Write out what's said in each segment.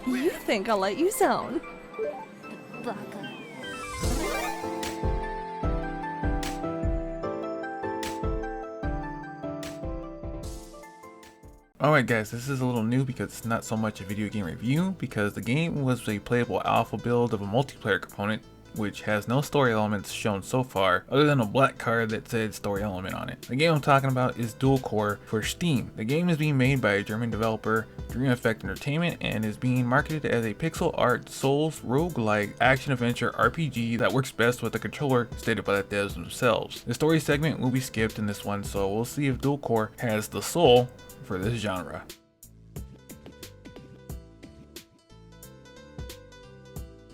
You think I'll let you zone? Alright guys, this is a little new because it's not so much a video game review, because the game was a playable alpha build of a multiplayer component, which has no story elements shown so far, other than a black card that said story element on it. The game I'm talking about is Duel Corp for Steam. The game is being made by a German developer, Dream Effect Entertainment, and is being marketed as a pixel art Souls roguelike action adventure RPG that works best with the controller stated by the devs themselves. The story segment will be skipped in this one, so we'll see if Duel Corp has the soul for this genre.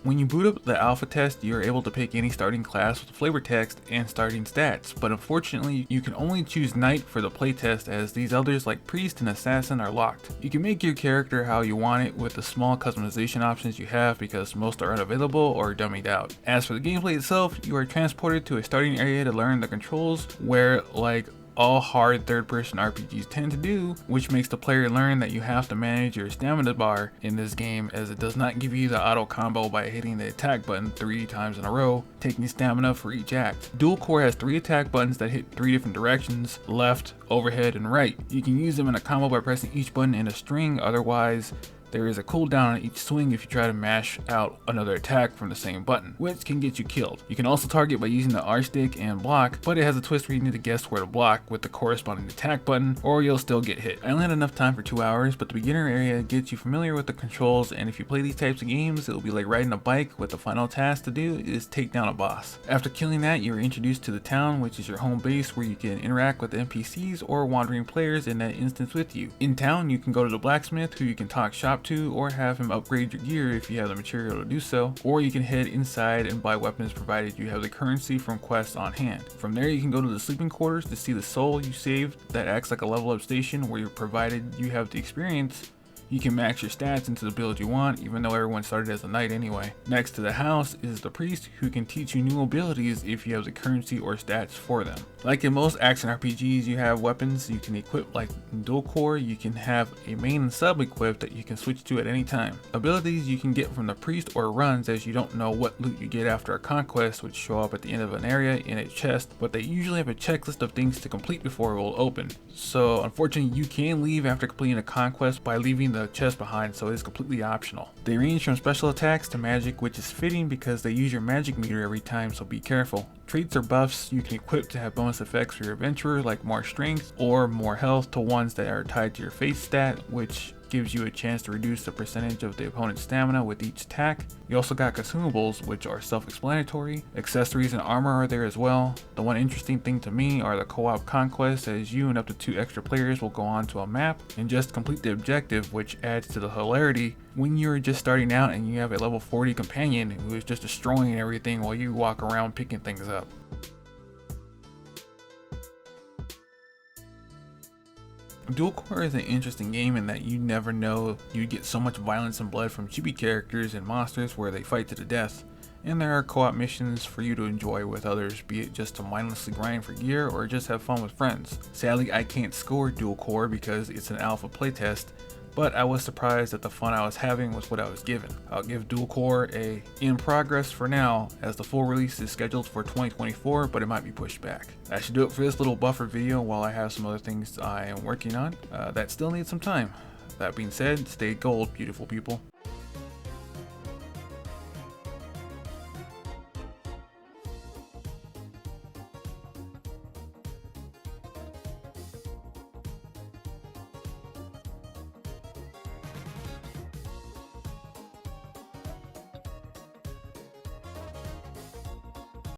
When you boot up the alpha test, you are able to pick any starting class with flavor text and starting stats, but unfortunately you can only choose knight for the playtest, as these others like priest and assassin are locked. You can make your character how you want it with the small customization options you have, because most are unavailable or dummied out. As for the gameplay itself, you are transported to a starting area to learn the controls, where like all hard third-person RPGs tend to do, which makes the player learn that you have to manage your stamina bar in this game, as it does not give you the auto combo by hitting the attack button 3 times in a row, taking stamina for each act. Duel Corp has 3 attack buttons that hit 3 different directions: left, overhead, and right. You can use them in a combo by pressing each button in a string, otherwise there is a cooldown on each swing if you try to mash out another attack from the same button, which can get you killed. You can also target by using the R stick and block, but it has a twist where you need to guess where to block with the corresponding attack button, or you'll still get hit. I only had enough time for 2 hours, but the beginner area gets you familiar with the controls, and if you play these types of games, it'll be like riding a bike, with the final task to do is take down a boss. After killing that, you are introduced to the town, which is your home base, where you can interact with NPCs or wandering players in that instance with you. In town, you can go to the blacksmith, who you can talk shop to, or have him upgrade your gear if you have the material to do so, or you can head inside and buy weapons provided you have the currency from quests on hand. From there you can go to the sleeping quarters to see the soul you saved that acts like a level up station, where you're provided you have the experience. You can max your stats into the build you want, even though everyone started as a knight anyway. Next to the house is the priest, who can teach you new abilities if you have the currency or stats for them. Like in most action RPGs, you have weapons you can equip. Like in Duel Corp, you can have a main and sub equip that you can switch to at any time. Abilities you can get from the priest or runs, as you don't know what loot you get after a conquest, which show up at the end of an area in a chest, but they usually have a checklist of things to complete before it will open. So unfortunately you can leave after completing a conquest by leaving the chest behind, so it is completely optional. They range from special attacks to magic, which is fitting because they use your magic meter every time, so be careful. Traits or buffs you can equip to have bonus effects for your adventurer, like more strength or more health, to ones that are tied to your face stat, which gives you a chance to reduce the percentage of the opponent's stamina with each attack. You also got consumables, which are self-explanatory. Accessories and armor are there as well. The one interesting thing to me are the co-op conquests, as you and up to 2 extra players will go on to a map and just complete the objective, which adds to the hilarity when you're just starting out and you have a level 40 companion who is just destroying everything while you walk around picking things up. Duel Corp is an interesting game in that you never know you get so much violence and blood from chibi characters and monsters where they fight to the death. And there are co-op missions for you to enjoy with others, be it just to mindlessly grind for gear or just have fun with friends. Sadly, I can't score Duel Corp because it's an alpha playtest, but I was surprised that the fun I was having was what I was given. I'll give Duel Corp a in progress for now, as the full release is scheduled for 2024, but it might be pushed back. That should do it for this little buffer video, while I have some other things I am working on that still need some time. That being said, stay gold, beautiful people.